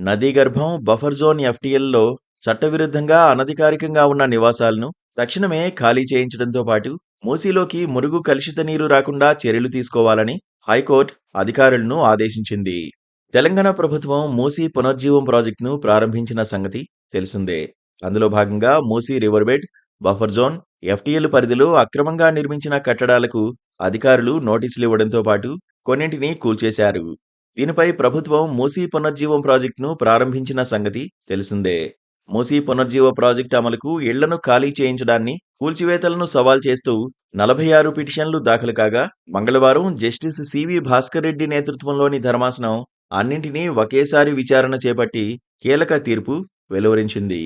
నదీ గర్భం, buffer zone ఎఫ్టీఎల్లో చట్టవిరుద్ధంగా అనధికారికంగా ఉన్న నివాసాలను తక్షణమే ఖాళీ చేయించడంతో పాటు మూసీలోకి మురుగు కలుషిత నీరు రాకుండా చర్యలు తీసుకోవాలని హైకోర్టు అధికారులను ఆదేశించింది. తెలంగాణ ప్రభుత్వం మూసీ పునర్జీవం ప్రాజెక్టును ప్రారంభించిన సంగతి తెలిసిందే. అందులో భాగంగా మూసీ రివర్బెడ్, బఫర్ జోన్, ఎఫ్టీఎల్ పరిధిలో అక్రమంగా నిర్మించిన కట్టడాలకు అధికారులు నోటీసులు ఇవ్వడంతో పాటు కొన్నింటిని కూల్చేశారు. దీనిపై ప్రభుత్వం మూసీ పునర్జీవం ప్రాజెక్టును ప్రారంభించిన సంగతి తెలిసిందే. మూసీ పునర్జీవ ప్రాజెక్టు అమలుకు ఇళ్లను ఖాళీ చేయించడాన్ని, కూల్చివేతలను సవాల్ చేస్తూ 46 పిటిషన్లు దాఖలు కాగా మంగళవారం జస్టిస్ సివి భాస్కర్ రెడ్డి నేతృత్వంలోని ధర్మాసనం అన్నింటినీ ఒకేసారి విచారణ చేపట్టి కీలక తీర్పు వెలువరించింది.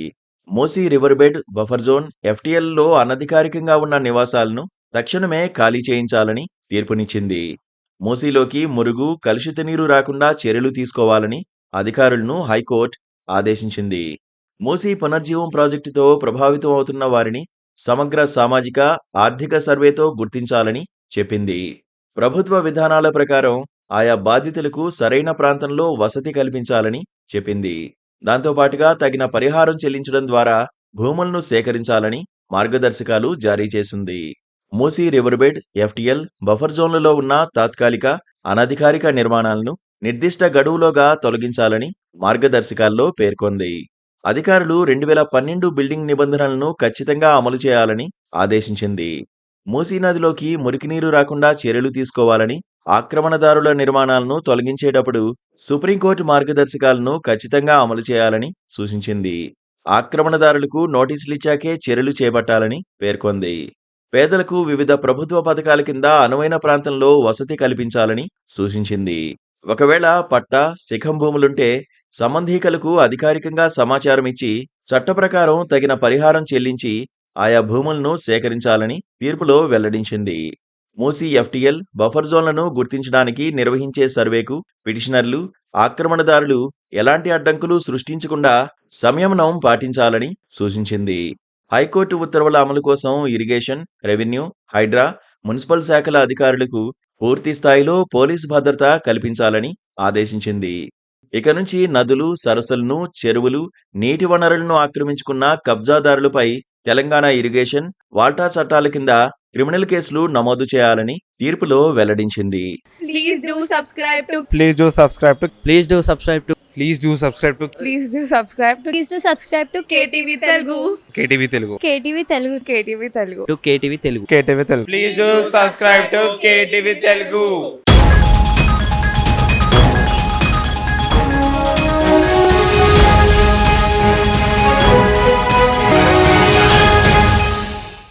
మూసీ రివర్బెడ్, బఫర్ జోన్, ఎఫ్టీఎల్లో అనధికారికంగా ఉన్న నివాసాలను తక్షణమే ఖాళీ చేయించాలని తీర్పునిచ్చింది. మూసీలోకి మురుగు, కలుషిత నీరు రాకుండా చర్యలు తీసుకోవాలని అధికారులను హైకోర్టు ఆదేశించింది. మూసీ పునర్జీవం ప్రాజెక్టుతో ప్రభావితం అవుతున్న వారిని సమగ్ర సామాజిక, ఆర్థిక సర్వేతో గుర్తించాలని చెప్పింది. ప్రభుత్వ విధానాల ప్రకారం ఆయా బాధితులకు సరైన ప్రాంతంలో వసతి కల్పించాలని చెప్పింది. దాంతోపాటుగా తగిన పరిహారం చెల్లించడం ద్వారా భూములను సేకరించాలని మార్గదర్శకాలు జారీ చేసింది. మూసీ రివర్బెడ్, ఎఫ్టీఎల్, బఫర్ జోన్లలో ఉన్న తాత్కాలిక, అనధికారిక నిర్మాణాలను నిర్దిష్ట గడువులోగా తొలగించాలని మార్గదర్శకాల్లో పేర్కొంది. అధికారులు 2012 బిల్డింగ్ నిబంధనలను ఖచ్చితంగా అమలు చేయాలని ఆదేశించింది. మూసీ నదిలోకి మురికినీరు రాకుండా చర్యలు తీసుకోవాలని, ఆక్రమణదారుల నిర్మాణాలను తొలగించేటప్పుడు సుప్రీంకోర్టు మార్గదర్శకాలను ఖచ్చితంగా అమలు చేయాలని సూచించింది. ఆక్రమణదారులకు నోటీసులిచ్చాకే చర్యలు చేపట్టాలని పేర్కొంది. పేదలకు వివిధ ప్రభుత్వ పథకాల కింద అనువైన ప్రాంతంలో వసతి కల్పించాలని సూచించింది. ఒకవేళ పట్టా, శిఖం భూములుంటే సంబంధీకులకు అధికారికంగా సమాచారం ఇచ్చి చట్టప్రకారం తగిన పరిహారం చెల్లించి ఆయా భూములను సేకరించాలని తీర్పులో వెల్లడించింది. మూసీ ఎఫ్టీఎల్, బఫర్ జోన్లను గుర్తించడానికి నిర్వహించే సర్వేకు పిటిషనర్లు, ఆక్రమణదారులు ఎలాంటి అడ్డంకులు సృష్టించకుండా సంయమనం పాటించాలని సూచించింది. హైకోర్టు ఉత్తర్వుల అమలు కోసం ఇరిగేషన్, రెవెన్యూ, హైడ్రా, మున్సిపల్ శాఖల అధికారులకు పూర్తి స్థాయిలో పోలీసు భద్రత కల్పించాలని ఆదేశించింది. ఇక నుంచి నదులు, సరస్సులను, చెరువులు, నీటి వనరులను ఆక్రమించుకున్న కబ్జాదారులపై తెలంగాణ ఇరిగేషన్, వాల్టా చట్టాల కింద క్రిమినల్ కేసులు నమోదు చేయాలని తీర్పులో వెల్లడించింది. Please do subscribe to Please do subscribe to Please do subscribe to please do subscribe to please do subscribe to Please do subscribe to KTV Telugu. KTV Telugu. KTV Telugu. KTV Telugu. KTV Telugu. KTV Telugu. Please do subscribe to KTV Telugu.